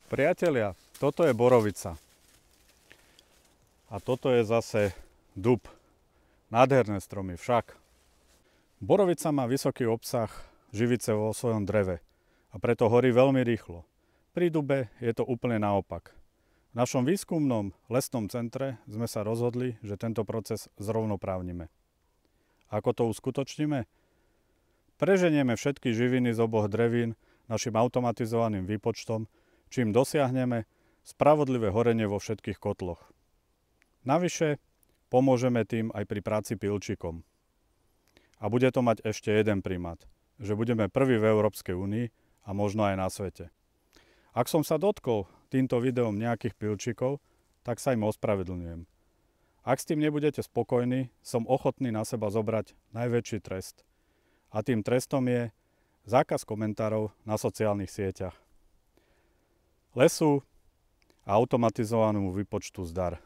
Priatelia, toto je borovica. A toto je zase dub. Nádherné stromy však. Borovica má vysoký obsah živice vo svojom dreve a preto horí veľmi rýchlo. Pri dube je to úplne naopak. V našom výskumnom lesnom centre sme sa rozhodli, že tento proces zrovnoprávnime. Ako to uskutočníme? Preženieme všetky živiny z oboch drevín našim automatizovaným výpočtom, čím dosiahneme spravodlivé horenie vo všetkých kotloch. Navyše pomôžeme tým aj pri práci pilčíkom. A bude to mať ešte jeden primát, že budeme prví v Európskej únii a možno aj na svete. Ak som sa dotkol týmto videom nejakých pilčíkov, tak sa im ospravedlňujem. Ak s tým nebudete spokojní, som ochotný na seba zobrať najväčší trest. A tým trestom je zákaz komentárov na sociálnych sieťach. Lesu a automatizovanému výpočtu zdar.